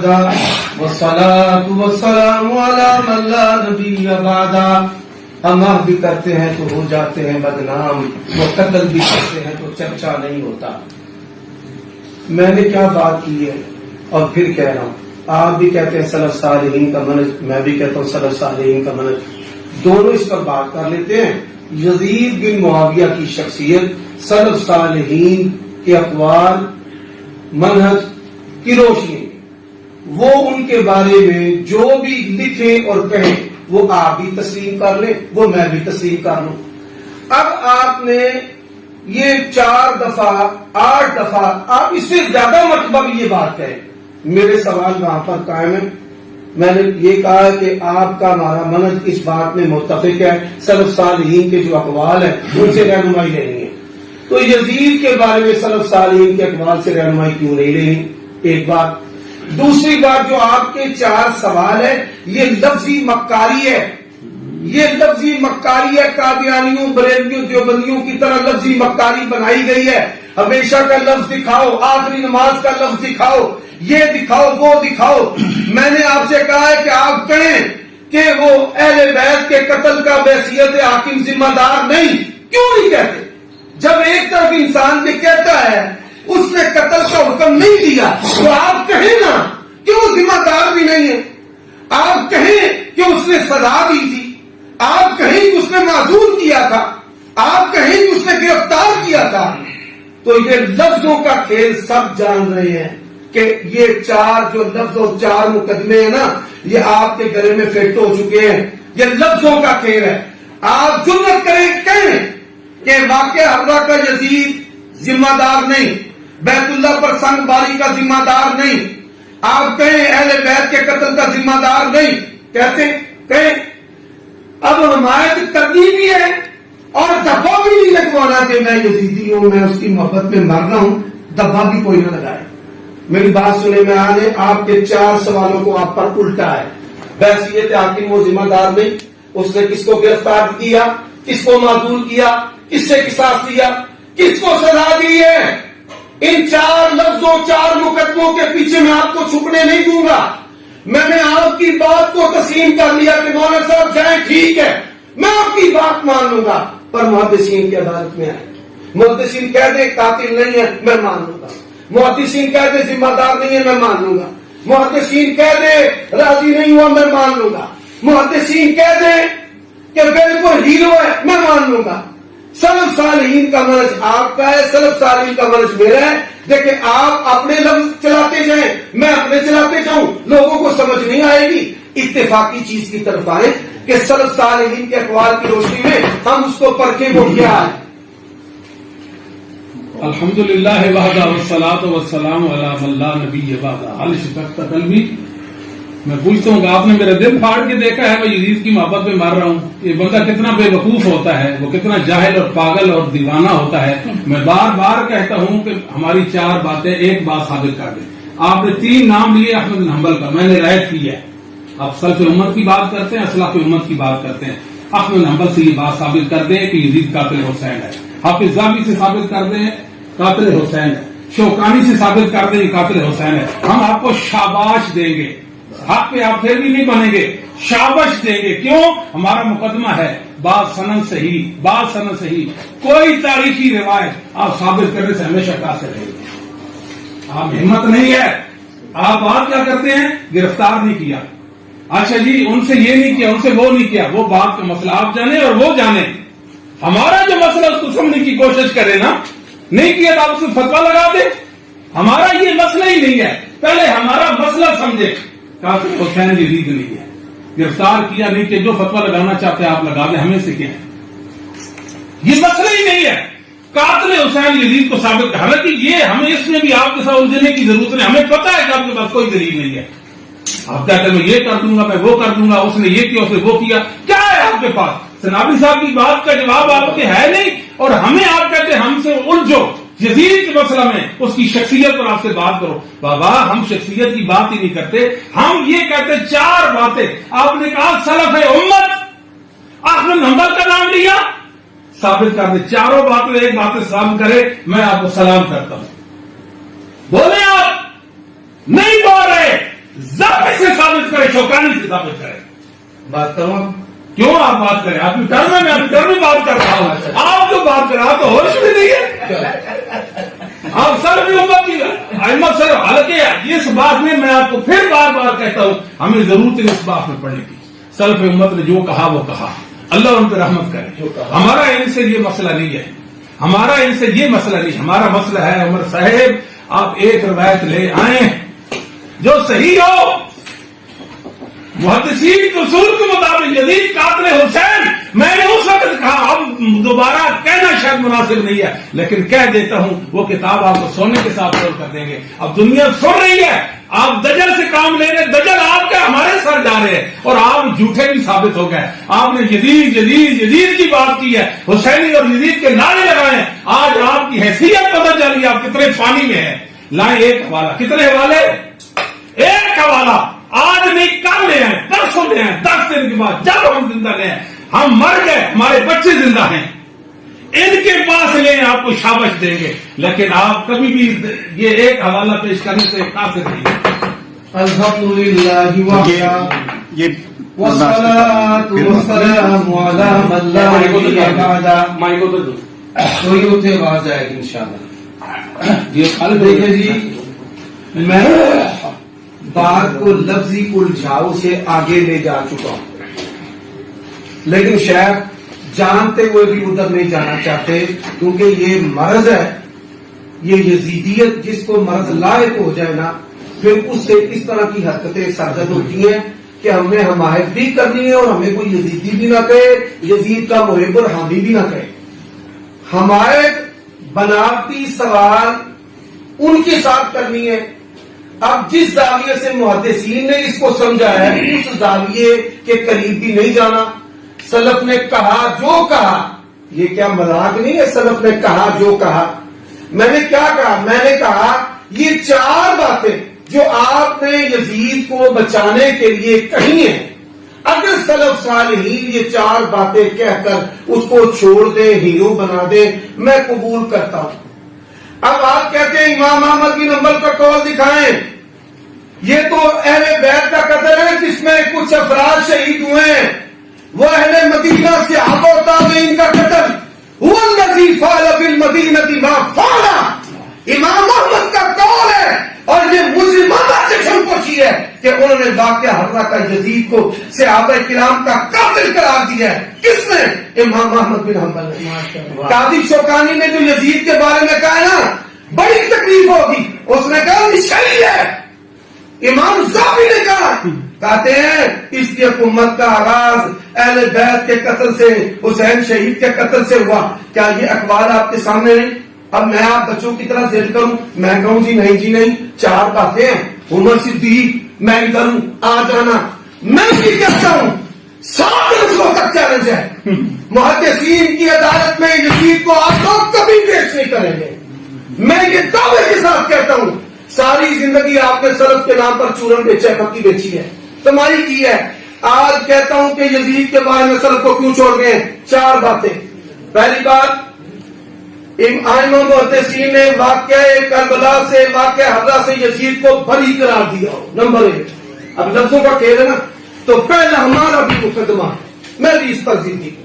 وحدہ والصلاة والسلام علی من لا نبی بعدہ. ہم معاف بھی کرتے ہیں تو ہو جاتے ہیں بدنام، وہ قتل بھی کرتے ہیں تو چرچا نہیں ہوتا. میں نے کیا بات کی ہے اور پھر کہہ رہا ہوں، آپ بھی کہتے ہیں سلف صالحین کا منہج، میں بھی کہتا ہوں سلف صالحین کا منہج، دونوں اس پر بات کر لیتے ہیں. یزید بن معاویہ کی شخصیت سلف صالحین کے اقوال منہج کی روشنی میں، وہ ان کے بارے میں جو بھی لکھیں اور کہیں وہ آپ بھی تسلیم کر لیں، وہ میں بھی تسلیم کر لوں. اب آپ نے یہ 4 دفعہ 8 دفعہ، آپ اس سے زیادہ مرتبہ بھی یہ بات کہیں. میرے سوال وہاں پر قائم ہے. میں نے یہ کہا کہ آپ کا ہمارا منہج اس بات میں متفق ہے، سلف صالحین کے جو اقوال ہیں ان سے رہنمائی لینی ہے. تو یزید کے بارے میں سلف صالحین کے اقوال سے رہنمائی کیوں نہیں لینی؟ ایک بات. دوسری بات، جو آپ کے 4 سوال ہے یہ لفظی مکاری ہے، یہ لفظی مکاری ہے. قادیانیوں، بریلویوں، دیوبندیوں کی طرح لفظی مکاری بنائی گئی ہے. ہمیشہ کا لفظ دکھاؤ، آخری نماز کا لفظ دکھاؤ، یہ دکھاؤ، وہ دکھاؤ. میں نے آپ سے کہا ہے کہ آپ کہیں کہ وہ اہل بیت کے قتل کا بحیثیت حاکم ذمہ دار نہیں. کیوں نہیں کہتے؟ جب ایک طرف انسان بھی کہتا ہے اس نے قتل کا حکم نہیں دیا تو آپ کہیں نا کہ وہ ذمہ دار بھی نہیں ہے. آپ کہیں کہ اس نے سزا دی تھی، آپ کہیں کہ اس نے معذور کیا تھا، آپ کہیں کہ اس نے گرفتار کیا تھا. تو یہ لفظوں کا کھیل سب جان رہے ہیں کہ یہ 4 جو لفظ اور 4 مقدمے ہیں نا، یہ آپ کے گلے میں فٹ ہو چکے ہیں. یہ لفظوں کا کھیل ہے. آپ جرأت کریں کہیں کہ واقعہ حرہ کا یزید ذمہ دار نہیں، بیت اللہ پر سنگ باری کا ذمہ دار نہیں، آپ کہیں اہل بیت کے قتل کا ذمہ دار نہیں، کہتے کہیں. اب حمایت کرنی بھی ہے اور دبا بھی نہیں لگوانا کہ میں یزیدی ہوں، میں اس کی محبت میں مر رہا ہوں. دبا بھی کوئی نہ لگائے. میری بات سنے میں آنے، آپ کے 4 سوالوں کو آپ پر الٹا ہے. بحیثیت حاکم وہ ذمہ دار نہیں، اس نے کس کو گرفتار کیا، کس کو معذور کیا، کس سے قصاص لیا، کس کو سزا دی ہے. ان 4 لفظوں 4 مقدموں کے پیچھے میں آپ کو چھپنے نہیں دوں گا. میں نے آپ کی بات کو تسلیم کر لیا کہ مولانا صاحب جائیں، ٹھیک ہے، میں آپ کی بات مان لوں گا. پر محدثین کی عدالت میں آئے، محدثین کہہ دے قاتل نہیں ہے، میں مان لوں گا. محدثین کہہ دے ذمہ دار نہیں ہے، میں مان لوں گا. محدثین کہہ دے راضی نہیں ہوا، میں مان لوں گا. محدثین کہہ دے کہ بالکل ہیرو ہے، میں مان لوں گا. سلف صالحین کا منہج آپ کا ہے، سلف صالحین کا منہج میرا ہے. دیکھیں آپ اپنے لفظ چلاتے جائیں، میں اپنے چلاتے جاؤں، لوگوں کو سمجھ نہیں آئے گی. اتفاقی چیز کی طرف آئے کہ سلف صالحین کے اقوال کی روشنی میں ہم اس کو پرکھیں وہ کیا ہے. الحمدللہ وحدہ والصلاۃ والسلام علی من لا نبی بعدہ. حل شفقت قلبی. میں پوچھتا ہوں کہ آپ نے میرا دل پھاڑ کے دیکھا ہے میں یزید کی محبت میں مر رہا ہوں. یہ بندہ کتنا بے وقوف ہوتا ہے، وہ کتنا جاہل اور پاگل اور دیوانہ ہوتا ہے. میں بار بار کہتا ہوں کہ ہماری 4 باتیں ایک بات ثابت کر دیں. آپ نے 3 نام لیے احمد بن حنبل کا، میں نے رائٹ کی ہے. آپ سلف امت کی بات کرتے ہیں، اسلاف امت کی بات کرتے ہیں. احمد بن حنبل سے یہ بات ثابت کر دیں کہ یزید قاتل حسین ہے. حافظ ذہبی سے ثابت کر دیں قاتل حسین ہے. شوکانی سے ثابت کر دیں قاتل حسین ہے. ہم آپ کو شاباش دیں گے، حق پہ آپ پھر بھی نہیں بنیں گے، شاباش دیں گے. کیوں؟ ہمارا مقدمہ ہے بعض سند صحیح، بعض سند صحیح. کوئی تاریخی روایت آپ ثابت کرنے سے ہمیشہ قاصر رہے گی. آپ ہمت نہیں ہے. آپ بات کیا کرتے ہیں؟ گرفتار نہیں کیا، اچھا جی ان سے یہ نہیں کیا، ان سے وہ نہیں کیا. وہ بات کا مسئلہ آپ جانیں اور وہ جانیں. ہمارا جو مسئلہ اس کو سمجھنے کی کوشش کرے نا، نہیں کیا تو آپ اس کو فتوا لگا دیں. ہمارا یہ مسئلہ ہی نہیں ہے. پہلے ہمارا مسئلہ سمجھے. قاتل حسین یزید نہیں ہے، گرفتار کیا نہیں کہ جو فتوا لگانا چاہتے ہیں آپ لگا دیں، ہمیں سے کیا ہے. یہ مسئلہ ہی نہیں ہے. قاتل حسین یزید کو ثابت کر، حالانکہ یہ ہمیں اس میں بھی آپ کے ساتھ الجھنے کی ضرورت نہیں. ہمیں پتا ہے کہ آپ کے پاس کوئی دلیل نہیں ہے. آپ کہتے ہیں میں یہ کر دوں گا، میں وہ کر دوں گا، اس نے یہ کیا، اس نے وہ کیا. کیا ہے آپ کے پاس؟ سنابی صاحب کی بات کا جواب آپ کے ہے نہیں، اور ہمیں آپ کہتے ہیں ہم سے الجھو. یزید کے مسئلہ میں اس کی شخصیت پر آپ سے بات کرو. بابا ہم شخصیت کی بات ہی نہیں کرتے، ہم یہ کہتے 4 باتیں. آپ نے کہا سلف امت، احمد بن حنبل کا نام لیا، ثابت کر دے. 4 باتیں ایک بات ثابت کرے، میں آپ کو سلام کرتا ہوں. بولے آپ نہیں بول رہے. کرے, شوکانی سے ثابت کرے. بات کروں اب؟ کیوں آپ بات کریں؟ آپ ڈر میں ڈر میں بات کر رہا ہوں. آپ جو بات کر رہا تو ہوش بھی نہیں ہے. آپ سر بھی امت کی احمد سر حالانکہ اس بات میں میں آپ کو پھر بار بار کہتا ہوں ہمیں ضرورت ہے اس بات میں پڑھنے کی. سلف امت نے جو کہا وہ کہا, اللہ ان پہ رحمت کرے. ہمارا ان سے یہ مسئلہ نہیں ہے, ہمارا ان سے یہ مسئلہ نہیں. ہمارا مسئلہ ہے عمر صاحب آپ ایک روایت لے آئیں جو صحیح ہو. محدثین کے اصول کے مطابق یزید قاتل حسین, میں نے اس وقت کہا, اب دوبارہ کہنا شاید مناسب نہیں ہے لیکن کہہ دیتا ہوں, وہ کتاب آپ کو سونے کے ساتھ چھوڑ کر دیں گے. اب دنیا سن رہی ہے, آپ دجل سے کام لے رہے, دجل آپ کے ہمارے سر جا رہے ہیں اور آپ جھوٹے بھی ثابت ہو گئے. آپ نے یزید یزید یزید کی بات کی ہے, حسینی اور یزید کے نعرے لگائے ہیں. آج آپ کی حیثیت پتہ چلی, آپ کتنے پانی میں ہیں. لائیں ایک حوالہ, کتنے حوالے؟ ایک حوالہ. آج نہیں کل لے آئے, پرسوں لے آئے, 10 دن کے بعد جب ہم زندہ لے آئے. ہم مر گئے, ہمارے بچے زندہ ہیں, ان کے پاس لیں, آپ کو شابش دیں گے. لیکن آپ کبھی بھی یہ ایک حوالہ پیش کرنے سے قاصر نہیں. الحمدللہ والصلاة والسلام علی من لا نبی بعدہ. مائک ادھر دو, تو یہ اتنے آواز آئے گی انشاءاللہ. یہ کل دیکھیں جی, میں بات کو لفظی الجھاؤ سے آگے لے جا چکا ہوں لیکن شاید جانتے ہوئے بھی ادھر نہیں جانا چاہتے کیونکہ یہ مرض ہے. یہ یزیدیت جس کو مرض لاحق ہو جائے نا, پھر اس سے اس طرح کی حرکتیں سرزد ہوتی ہیں کہ ہمیں حمایت بھی کرنی ہے اور ہمیں کوئی یزیدی بھی نہ کہے, یزید کا محب اور حامی بھی نہ کہے. حمایت بناوٹی سوال ان کے ساتھ کرنی ہے. اب جس زاویے سے محدثین نے اس کو سمجھا ہے اس زاویے کے قریب بھی نہیں جانا. سلف نے کہا جو کہا, یہ کیا مذاق نہیں ہے, سلف نے کہا جو کہا. میں نے کیا کہا؟ میں نے کہا یہ 4 باتیں جو آپ نے یزید کو بچانے کے لیے کہی ہیں, اگر سلف صالحین یہ 4 باتیں کہہ کر اس کو چھوڑ دیں, ہیرو بنا دیں, میں قبول کرتا ہوں. اب آپ کہتے ہیں امام احمد بن حنبل کا قول دکھائیں. یہ تو اہل بیت کا قتل ہے جس میں کچھ افراد شہید ہوئے ہیں. وہ اہل مدینہ صحابہ و تابعین کا قتل, هو الذی فعل بالمدینہ ما فعل, امام احمد کا قول ہے. اور یہ مجرمانہ چشم پوشی ہے کہ انہوں نے واقعہ حرہ کا یزید کو صحابہ کرام کا قاتل قرار دیا ہے. کس نے؟ امام احمد بن حنبل نے. قاضی شوکانی نے جو یزید کے بارے میں کہا نا, بڑی تکلیف ہوگی. اس نے کہا یہ شہید ہے. امام زاوی نے کہا, کہتے ہیں اس کی حکومت کا آغاز اہل بیت کے قتل سے, حسین شہید کے قتل سے ہوا. کیا یہ اخبار آپ کے سامنے نہیں؟ اب میں آپ بچوں کی طرح ذکر کروں, میں کہوں جی نہیں 4 باتیں ہیں, عمر صدیق, میں ادھر ہوں, آ جانا. میں بھی کہتا ہوں 7 نسلوں تک چیلنج ہے. محدثین کی عدالت میں یزید کو آپ لوگ کبھی پیش نہیں کریں گے. میں یہ دعوے کے ساتھ کہتا ہوں, ساری زندگی آپ نے سلف کے نام پر چورن بیچا ہے, پکی بیچی ہے, تمہاری کی ہے. آج کہتا ہوں کہ یزید کے بارے میں سلف کو کیوں چھوڑ گئے. 4 باتیں. پہلی بات, ائمہ محدثین نے واقعہ کربلا سے, واقعہ حرہ سے یزید کو بری قرار دیا ہو. نمبر 1. اب لفظوں کا کھیل ہے نا, تو پہلا ہمارا بھی مقدمہ ہے, میں بھی اس پر ضدی ہوں.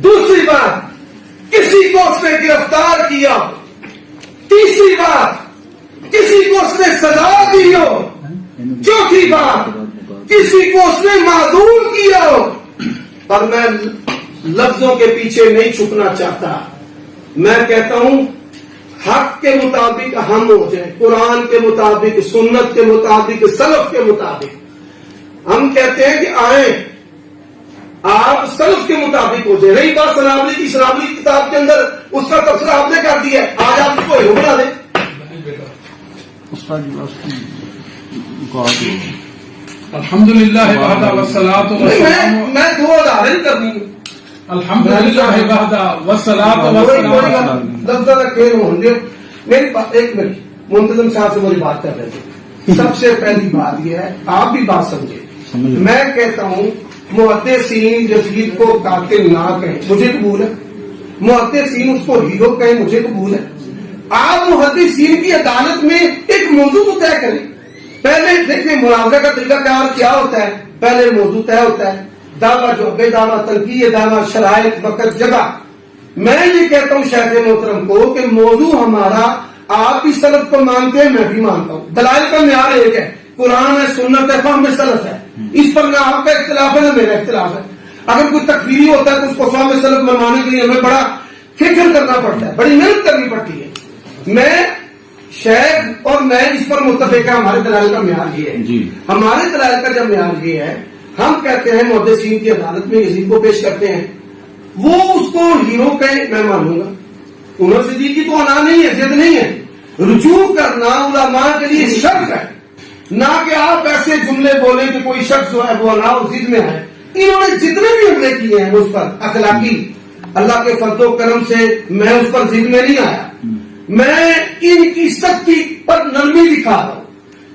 دوسری بات, کسی کو اس نے گرفتار کیا. تیسری بات, کسی کو اس نے سزا دی ہو. چوتھی بات, کسی کو اس نے معذور کیا ہو. پر میں لفظوں کے پیچھے نہیں چھپنا چاہتا. میں کہتا ہوں حق کے مطابق ہم ہو جائیں, قرآن کے مطابق, سنت کے مطابق, سلف کے مطابق. ہم کہتے ہیں کہ آئیں, آپ سلف کے مطابق ہو جائیں. رہی بات سنابلی کی, سنابلی کی کتاب کے اندر اس کا تبصرہ آپ نے کر دیا ہے, آج آپ اس کو ہیرو بنا دیں. الحمدللہ وحدہ والصلاۃ والسلام. میں 2 ادھارن کرنی ہوں. الحمدللہ وحدہ والصلاۃ والسلام. لفظ کھیل ہوں گے. میری بات, ایک منٹ, منتظم صاحب سے میری بات کر رہے تھے. سب سے پہلی بات یہ ہے, آپ بھی بات سمجھے. میں کہتا ہوں محدثین یزید کو قاتل نہ کہیں, مجھے قبول ہے. محدثین اس کو ہیرو کہیں, مجھے قبول ہے. آپ محدثین کی عدالت میں ایک موضوع تو طے کریں. پہلے دیکھیں مناظرہ کا طریقہ کیا ہوتا ہے، پہلے موضوع طے ہوتا ہے، دعویٰ جو بے دعویٰ تنقید دعویٰ شرائط وقت جگہ. میں یہ کہتا ہوں شیخ محترم کو کہ موضوع ہمارا آپ بھی سلف کو مانتے ہیں، میں بھی مانتا ہوں، دلائل کا معیار ایک ہے، قرآن ہے، سنت ہے، فہم سلف ہے. اس پر نہ آپ کا اختلاف ہے نہ میرا اختلاف ہے. اگر کوئی تکفیری ہوتا ہے تو اس کو فہم سلف میں ماننے کے لیے ہمیں بڑا فکر کرنا پڑتا ہے، بڑی محنت کرنی پڑتی ہے. میں شیخ اور میں اس پر متفق ہے، ہمارے دلائل کا معیار یہ ہے جی. ہمارے دلائل کا جب معیار یہ ہے، ہم کہتے ہیں محدثین کی عدالت میں یزید کو پیش کرتے ہیں، وہ اس کو ہیرو کہے میں مانوں گا. عمر صدیق کی تو انا نہیں ہے، ضد نہیں ہے. رجوع کرنا علماء کے لیے شرط ہے، نہ کہ آپ ایسے جملے بولیں کہ کوئی شخص جو ہے وہ انا اور ضد میں ہے. انہوں نے جتنے بھی حملے کیے ہیں اس پر اخلاقی، اللہ کے فضل و کرم سے میں اس پر ضد میں نہیں آیا. میں ان کی سختی پر نرمی دکھا رہا ہوں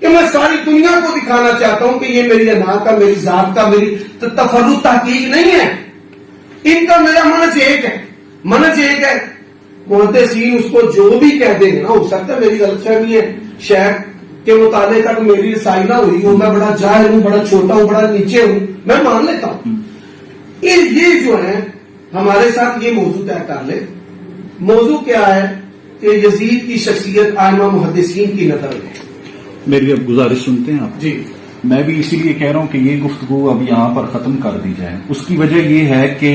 کہ میں ساری دنیا کو دکھانا چاہتا ہوں کہ یہ میری انا کا، میری ذات کا، میری تفرد تحقیق نہیں ہے. ان کا میرا منج ایک ہے، منج ایک ہے. محدثین اس کو جو بھی کہہ دیں گے نا، ہو سکتا ہے میری غلط فہمی ہے، شیخ کے مطالعے تک میری رسائی نہ ہوئی ہو، میں بڑا جاہل ہوں، بڑا چھوٹا ہوں، بڑا نیچے ہوں، میں مان لیتا ہوں. یہ جو ہے ہمارے ساتھ یہ موضوع طے کر لے. موضوع کیا ہے کہ یزید کی شخصیت ائمہ محدثین کی نظر میں. میری اب گزارش سنتے ہیں آپ؟ جی. میں بھی اسی لیے کہہ رہا ہوں کہ یہ گفتگو اب یہاں پر ختم کر دی جائے. اس کی وجہ یہ ہے کہ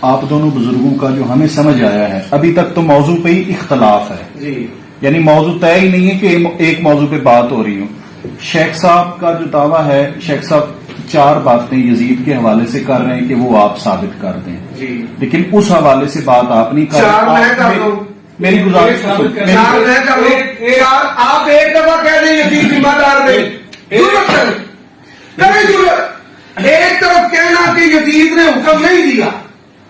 آپ دونوں بزرگوں کا جو ہمیں سمجھ آیا ہے، ابھی تک تو موضوع پہ ہی اختلاف ہے. جی. یعنی موضوع طے ہی نہیں ہے کہ ایک موضوع پہ بات ہو رہی ہو. شیخ صاحب کا جو دعویٰ ہے، شیخ صاحب 4 باتیں یزید کے حوالے سے کر رہے ہیں کہ وہ آپ ثابت کر دیں. جی. لیکن اس حوالے سے بات آپ نہیں کر 4 میں کر رہا ہوں. میری گزارش 4 میں کر رہا ہوں. آپ ایک دفعہ کہہ دیں یزید ذمہ دار نہیں، ضرورت کریں ضرورت. ایک طرف کہنا کہ یزید نے حکم نہیں دیا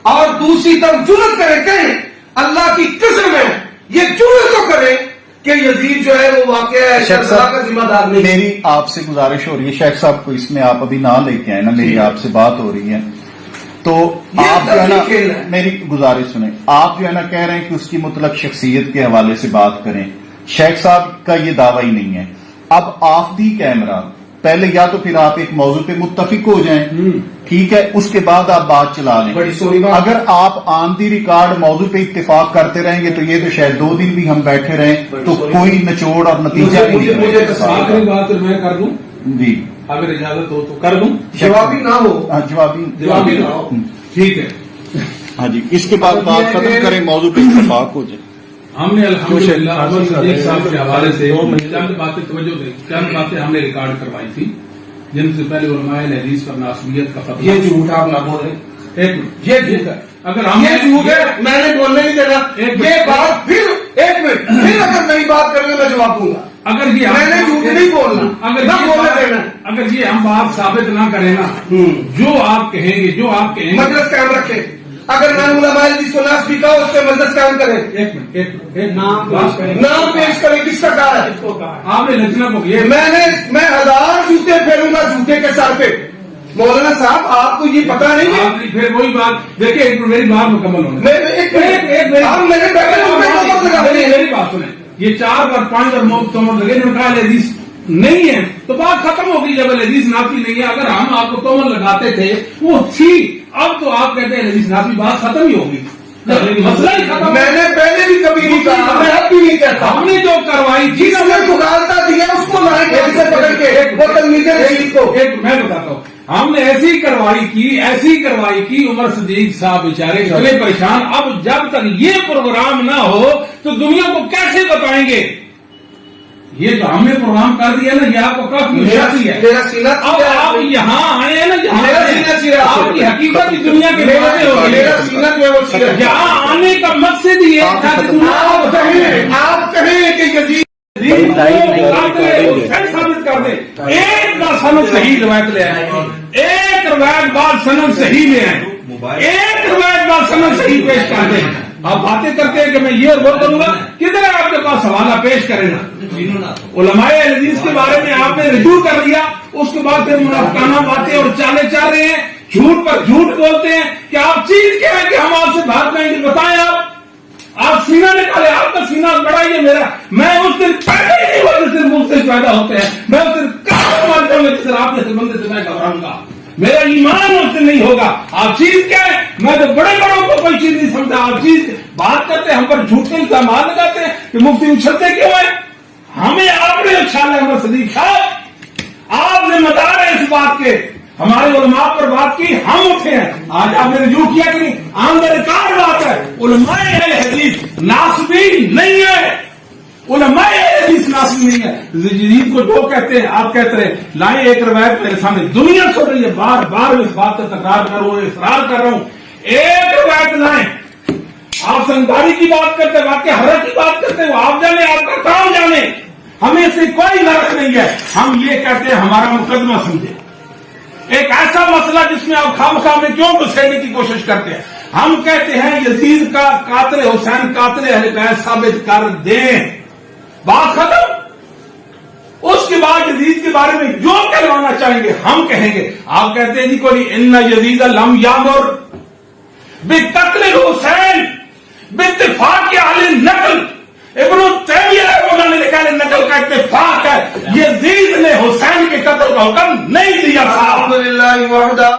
اور دوسری طرف جرت کرے، کہیں اللہ کی قسم ہے یہ جرت تو کرے کہ یزید جو ہے وہ واقعہ شیخ اللہ کا ذمہ دار نہیں. میری آپ سے گزارش ہو رہی ہے شیخ صاحب کو اس میں آپ ابھی نہ لے کے آئے نا، میری آپ سے بات ہو رہی ہے تو آپ جو ہے نا، میری گزارش سنیں. آپ جو ہے نا کہہ رہے ہیں کہ اس کی مطلق شخصیت کے حوالے سے بات کریں. شیخ صاحب کا یہ دعویٰ ہی نہیں ہے. اب آف دی کیمرہ پہلے یا تو پھر آپ ایک موضوع پہ متفق ہو جائیں، ٹھیک ہے، اس کے بعد آپ بات چلا لیں. بڑی سونی بات. اگر آپ آن دی ریکارڈ موضوع پہ اتفاق کرتے رہیں گے تو یہ تو شاید 2 دن بھی ہم بیٹھے رہیں تو کوئی نچوڑ اور نتیجہ نہیں. آخری بات میں کر دوں جی، اگر اجازت ہو تو کر دوں. جوابی نہ ہو. ہاں جوابی نہ ہو. ٹھیک ہے. ہاں جی، اس کے بعد بات ختم کریں، موضوع پہ اتفاق ہو جائے. ہم نے الحمدللہ عمر صدیق صاحب کے حوالے سے چند باتیں توجہ دیں، چند باتیں ہم نے ریکارڈ کروائی تھی جن سے پہلے علماء حدیث پر ناسبیت کا فتویٰ. یہ جھوٹ آپ نہ بولیں. ایک منٹ، یہ جھوٹ ہے. اگر ہم یہ جھوٹ ہے، میں نے بولنے نہیں دینا. یہ بات پھر ایک منٹ پھر اگر نئی بات کریں گے میں جواب دوں گا. اگر یہ میں نے جھوٹ نہیں بولنا، اگر یہ ہم بات ثابت نہ کریں نا، جو آپ کہیں گے، جو آپ کہیں گے، مجلس قائم رکھیں. اگر میں علماء جس کو ناس بھی کہا اس پہ مجلس قائم کریں. ایک منٹ نام پیش کریں. کس کا کہا ہے؟ آپ نے لجنہ کو یہ میں 1000 جوتے پھیروں گا جوتے کے سر پہ. مولانا صاحب آپ کو یہ پتا نہیں ہے. آپ پھر وہی بات دیکھیں، ایک میری بات مکمل ہونا. میری بات سنیں. یہ 4 بار 5 بار تومر لگے، انہوں نے کہا حدیث نہیں ہے تو بات ختم ہوگی. جب حدیث نافی نہیں ہے، اگر ہم آپ کو تومر لگاتے تھے وہ تھی، اب تو آپ کہتے ہیں حدیث نافی، بات ختم ہی ہوگی. مسئلہ ہی ختم. میں نے پہلے بھی کبھی نہیں کہا، میں اب بھی نہیں کہتا. ہم نے جو کروائی تھی جس نے سگالتا دیا اس کو لائیں گے سے پکڑ کے وہ تلمیذ رشید کو. ایک میں بتاتا ہوں، ہم نے ایسی کروائی کی عمر صدیق صاحب بیچارے اتنے پریشان. اب جب تک یہ پروگرام نہ ہو تو دنیا کو کیسے بتائیں گے؟ یہ تو ہم نے پروگرام کر دیا نا، یہ آپ کو کافی ہوشیاری ہے. میرا سینہ اب آپ یہاں آئے ہیں نا، میرا سینہ چیرا آپ کی حقیقت دنیا کے باتیں ہو رہی میرا سینہ جو ہے وہ چیرا. یہاں آنے کا مقصد یہ تھا کہ آپ کہیں کہ یزید ثابت کر دیں. ایک بار سند صحیح روایت لے آئے، ایک روایت بعد سند صحیح لے آئے، ایک روایت بعد سند صحیح پیش کر دیں. آپ باتیں کرتے ہیں کہ میں یہ اور وہ کروں گا، کدھر ہے آپ کے پاس حوالہ پیش کرے نا. علماء حدیث کے بارے میں آپ نے رجوع کر لیا، اس کے بعد پھر منافقانہ باتیں اور چالیں چل رہے ہیں، جھوٹ پر جھوٹ بولتے ہیں کہ آپ چیز کیا ہے کہ ہم آپ سے بات کریں گے. بتائیں آپ سینہ نکالے, آپ کا سینہ بڑا ہی ہے میرا. میں اس دن پیدا ہی نہیں ہوا جس دن مفت سے پیدا ہوتے ہیں. میں اس دن کافر مانتا ہوں جس دن آپ جیسے بندے سے میں گھبراؤں گا. میرا ایمان اس دن نہیں ہوگا. آپ چیز کیا ہے؟ میں تو بڑے بڑوں کو کوئی چیز نہیں سمجھا. آپ چیز بات کرتے ہم پر جھوٹے الزامات لگاتے ہیں کہ مفتی اچھلتے کیوں ہیں؟ ہمیں آپ نے اچھالا ہے. احمد صدیق صاحب آپ ذمہ دار ہیں اس بات کے. ہمارے علماء پر بات کی, ہم اٹھے ہیں. آج آپ نے رجوع کیا کہ نہیں؟ آمدہ ریکارڈ بات ہے. علماء اہل حدیث ناسبی نہیں ہے. علماء اہل حدیث ناسبی نہیں ہے. جدید کو جو کہتے ہیں آپ کہتے رہے. لائیں ایک روایت میرے سامنے دنیا سن رہی ہے, بار بار میں اس بات کا تکرار کر رہا ہوں, اصرار کر رہا ہوں. ایک روایت لائیں. آپ سنگاری کی بات کرتے, واقع حرت کی بات کرتے, وہ آپ جانے, آپ کا کام جانے. ہمیں اس سے کوئی غرض نہیں ہے. ہم یہ کہتے ہیں ہمارا مقدمہ سمجھے. ایک ایسا مسئلہ جس میں آپ خام میں کیوں گھسیڑنے کی کوشش کرتے ہیں. ہم کہتے ہیں یزید کا قاتل حسین قاتل اہل بیت ثابت کر دیں, بات ختم. اس کے بعد یزید کے بارے میں جو کہلوانا چاہیں گے ہم کہیں گے. آپ کہتے ہیں جی کوئی ان یزید لم یامر بقتل حسین باتفاق اہل نقل. ابن تیمیہ نے لکھا ہے نقل کا اتفاق ہے, یزید نے حسین کے قتل کا حکم نہیں دیا. الحمدللہ وحدہ.